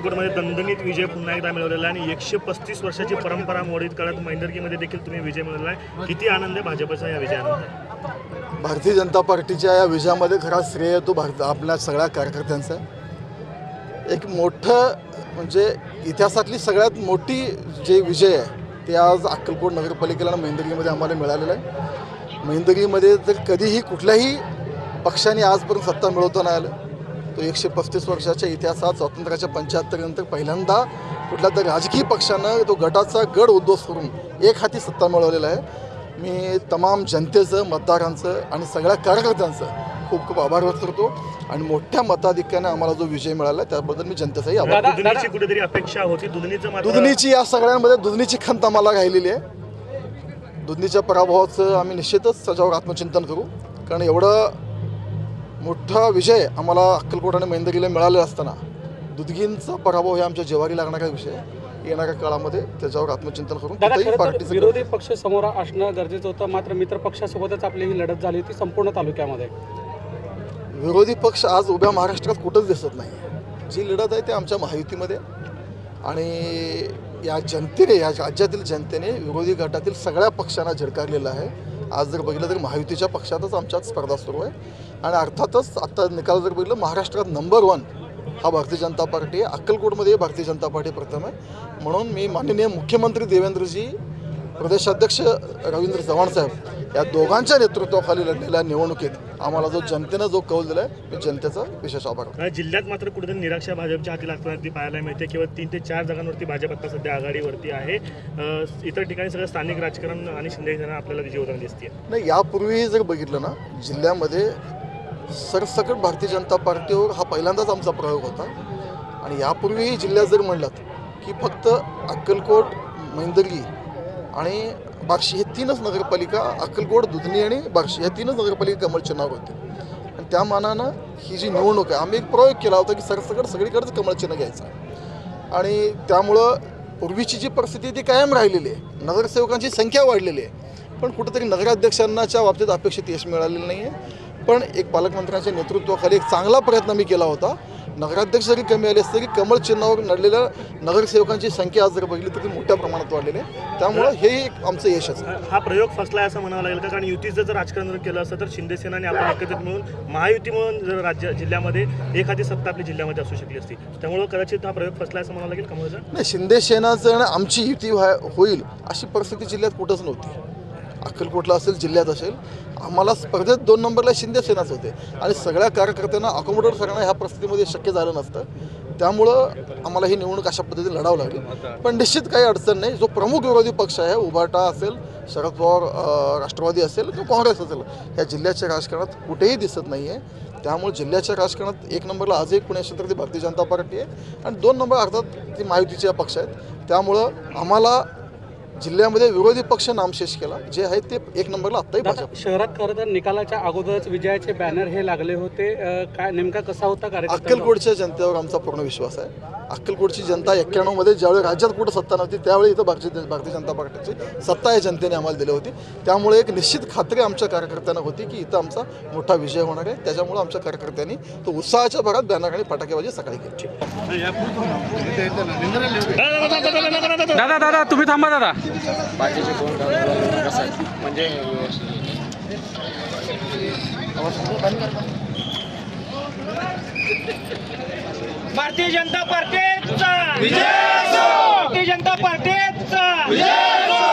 अक्कलकोटमध्ये दणदणीत विजय पुन्हा एकदा मिळवलेला आहे आणि 135 वर्षाची परंपरा मोडीत काळात मैंदर्गीमध्ये देखील तुम्ही विजय मिळवलेला आहे. किती आनंद आहे भाजपचा या विजयानंतर? भारतीय जनता पार्टीच्या या विजयामध्ये खरा श्रेय तो आपल्या सगळ्या कार्यकर्त्यांचा. एक मोठं म्हणजे इतिहासातली सगळ्यात मोठी जे विजय आहे ते आज अक्कलकोट नगरपालिकेला आणि मैंदर्गीमध्ये आम्हाला मिळालेलं आहे. मैंदर्गीमध्ये तर कधीही कुठल्याही पक्षाने आजपर्यंत सत्ता मिळवता नाही आलं. तो 135 वर्षाच्या इतिहासात स्वातंत्र्याच्या 75 नंतर पहिल्यांदा कुठल्या तर राजकीय पक्षानं तो गटाचा गड उद्ध्वस्त करून एक हाती सत्ता मिळवलेला आहे. मी तमाम जनतेचं, मतदारांचं आणि सगळ्या कार्यकर्त्यांचं खूप खूप आभार व्यक्त करतो आणि मोठ्या मताधिक्याने आम्हाला जो विजय मिळाला त्याबद्दल मी जनतेचाही आभार. दुधनीची कुठेतरी अपेक्षा होती, दुधनीची या सगळ्यांमध्ये दुधनीची खंत आम्हाला राहिलेली आहे. दुधनीच्या पराभवाचं आम्ही निश्चितच त्याच्यावर आत्मचिंतन करू, कारण एवढं मोठा विजय आम्हाला अक्कलकोट आणि मैंदर्गीला मिळालेला असताना दुधगींचा पराभव हे आमच्या जेवारी लागणारा विषय. येणाऱ्या काळामध्ये त्याच्यावर आत्मचिंतन करून विरोधी पक्ष समोर असणं गरजेचं होतं, मात्र मित्र पक्षासोबतच आपली ही लढत झाली होती संपूर्ण तालुक्यामध्ये. विरोधी पक्ष आज उभ्या महाराष्ट्रात कुठंच दिसत नाही. जी लढत आहे ते आमच्या महायुतीमध्ये आणि या जनतेने, या राज्यातील जनतेने विरोधी गटातील सगळ्या पक्षांना झिडकारलेलं आहे. आज जर बघितलं तर महायुतीच्या पक्षातच आमच्यात स्पर्धा सुरू आहे आणि अर्थातच आत्ता निकाल जर बघितलं महाराष्ट्रात नंबर 1 हा भारतीय जनता पार्टी आहे. अक्कलकोटमध्ये भारतीय जनता पार्टी प्रथम आहे. म्हणून मी माननीय मुख्यमंत्री देवेंद्रजी, प्रदेशाध्यक्ष रवींद्र चव्हाणसाहेब या दोघांच्या नेतृत्वाखाली लढलेल्या निवडणुकीत आम्हाला जो जनतेनं जो कौल दिला आहे मी जनतेचा विशेष आभार. जिल्ह्यात मात्र कुठेतरी निराशा भाजपच्या हाती लागताना पाहायला मिळते. केवळ 3 ते 4 जागांवरती भाजप आता सध्या आघाडीवरती आहे. इतर ठिकाणी सगळं स्थानिक राजकारण आणि शिंदे सेना आपल्याला विजय होताना दिसते. नाही, यापूर्वी जर बघितलं ना जिल्ह्यामध्ये सरसकट भारतीय जनता पार्टीवर हा पहिल्यांदाच आमचा प्रयोग होता. आणि यापूर्वी जिल्ह्यात जर म्हणलात की फक्त अक्कलकोट, मैंदर्गी आणि बार्शी हे 3च नगरपालिका, अक्कलकोट, दुधनी आणि बार्शी ह्या 3च नगरपालिका कमळ चिन्हावर होते. आणि त्या मानानं ही जी निवडणूक आहे आम्ही एक प्रयोग केला होता की सरसकट सगळीकडेच कमळ चिन्ह घ्यायचं आणि त्यामुळं पूर्वीची जी परिस्थिती ती कायम राहिलेली आहे. नगरसेवकांची संख्या वाढलेली आहे पण कुठेतरी नगराध्यक्षांनाच्या बाबतीत अपेक्षित यश मिळालेलं नाही आहे. पण एक पालकमंत्र्यांच्या नेतृत्वाखाली एक चांगला प्रयत्न मी केला होता. नगराध्यक्ष जरी कमी आले असते तरी कमळ चिन्हावर लढलेल्या नगरसेवकांची संख्या आज जर बघितली तरी मोठ्या प्रमाणात वाढलेली आहे. त्यामुळं हे एक आमचं यशच आहे. हा प्रयोग फसला असं म्हणावं लागेल का? कारण युतीचं जर राजकारण केलं असतं तर शिंदे सेनाने आपण एकत्रित मिळून महायुती म्हणून जर जिल्ह्यामध्ये एखादी सत्ता आपल्या जिल्ह्यामध्ये असू शकली असती. त्यामुळं कदाचित हा प्रयोग फसला असं म्हणावं लागेल कमळचा. नाही, शिंदे सेनाचं आणि आमची युती होईल अशी परिस्थिती जिल्ह्यात कुठंच नव्हती. अक्कलकोटला असेल, जिल्ह्यात असेल, आम्हाला स्पर्धेत 2 नंबरला शिंदे सेनाच होते आणि सगळ्या कार्यकर्त्यांना अकोमोडेट करणं ह्या परिस्थितीमध्ये शक्य झालं नसतं. त्यामुळं आम्हाला ही निवडणूक अशा पद्धतीने लढावं लागली. पण निश्चित काही अडचण नाही. जो प्रमुख विरोधी पक्ष आहे, उभाटा असेल, शरद पवार राष्ट्रवादी असेल किंवा काँग्रेस असेल, ह्या जिल्ह्याच्या राजकारणात कुठेही दिसत नाही आहे. त्यामुळे जिल्ह्याच्या राजकारणात 1 नंबरला आजही पुणे क्षेत्रात भारतीय जनता पार्टी आहे आणि 2 नंबर अर्थात ती महायुतीचे पक्ष आहेत. त्यामुळं आम्हाला जिल्ह्यामध्ये विरोधी पक्ष नामशेष केला जे आहे ते 1 नंबरला आत्ताही भाजप. शहरात खरं तर निकालाच्या अगोदरच विजयाचे बॅनर हे लागले होते. काय नेमका कसा होता कार्यक्रम? अक्कलकोटच्या जनतेवर आमचा पूर्ण विश्वास आहे. अक्कलकोटची जनता 91 मध्ये ज्यावेळी राज्यात कुठं सत्ता नव्हती त्यावेळी इथं भारतीय जनता पार्टीची सत्ता या जनतेने आम्हाला दिली होती. त्यामुळे एक निश्चित खात्री आमच्या कार्यकर्त्यांना होती की इथं आमचा मोठा विजय होणार आहे. त्याच्यामुळे आमच्या कार्यकर्त्यांनी तो उत्साहाच्या भरात बॅनर आणि फटाकेबाजी सकाळी केली. दादा तुम्ही थांबा दादा. बाकीचे कोण कसं आहे म्हणजे भारतीय जनता पार्टीचा विजय असो. भारतीय जनता पार्टीचा विजय असो.